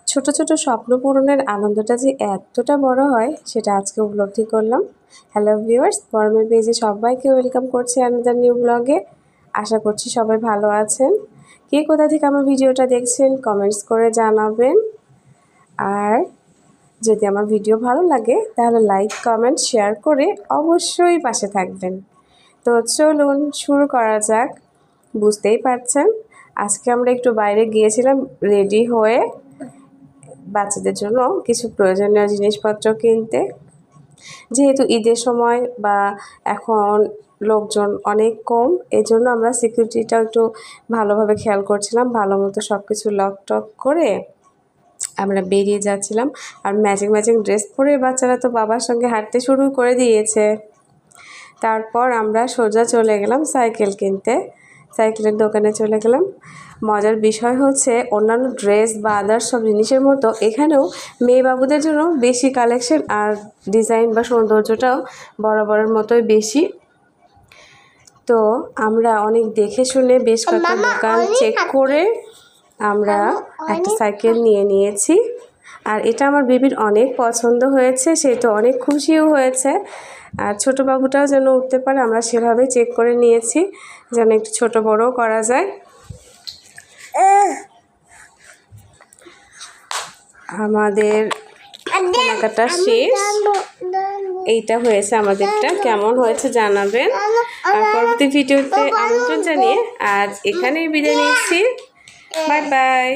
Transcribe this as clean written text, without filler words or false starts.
ছোট ছোট স্বপ্ন পূরণের আনন্দটা যে এতটা বড় হয় সেটা আজকে উপলব্ধি করলাম। হ্যালো ভিউয়ার্স, বড়মের পেজে সবাইকে ওয়েলকাম করছি আনাদার নিউ ব্লগে। আশা করছি সবাই ভালো আছেন। কে কোথা থেকে আমার ভিডিওটা দেখছেন কমেন্টস করে জানাবেন। আর যদি আমার ভিডিও ভালো লাগে তাহলে লাইক কমেন্ট শেয়ার করে অবশ্যই পাশে থাকবেন। তো চলুন শুরু করা যাক। বুঝতেই পারছেন আজকে আমরা একটু বাইরে গিয়েছিলাম রেডি হয়ে বাচ্চাদের জন্য কিছু প্রয়োজনীয় জিনিসপত্র কিনতে। যেহেতু ঈদের সময় বা এখন লোকজন অনেক কম, এই জন্য আমরা সিকিউরিটিটা একটু ভালোভাবে খেয়াল করছিলাম। ভালো মতো সব কিছু লক টক করে আমরা বেরিয়ে যাচ্ছিলাম। আর ম্যাচিং ম্যাচিং ড্রেস পরে বাচ্চারা তো বাবার সঙ্গে হাঁটতে শুরু করে দিয়েছে। তারপর আমরা সোজা চলে গেলাম সাইকেল কিনতে। সাইকেলের দোকানে চলে গেলাম। মজার বিষয় হচ্ছে অন্যান্য ড্রেস বা আদার্স সব জিনিসের মতো এখানেও মেয়ে বাবুদের জন্য বেশি কালেকশন আর ডিজাইন বা সৌন্দর্যটাও বরাবরের মতোই বেশি। তো আমরা অনেক দেখে শুনে বেশ কয়েকটা দোকান চেক করে আমরা একটা সাইকেল নিয়ে নিয়েছি। আর এটা আমার বেবির অনেক পছন্দ হয়েছে, সে তো অনেক খুশিও হয়েছে। আর ছোটো বাবুটাও যেন উঠতে পারে আমরা সেভাবেই চেক করে নিয়েছি, যেন একটু ছোট বড়ও করা যায়। আমাদের কেনাকাটা শেষ, এইটা হয়েছে আমাদেরটা। কেমন হয়েছে জানাবেন। আর পরবর্তী ভিডিওতে আমন্ত্রণ জানিয়ে আজ এখানেই বিদায় নিচ্ছি। Bye bye.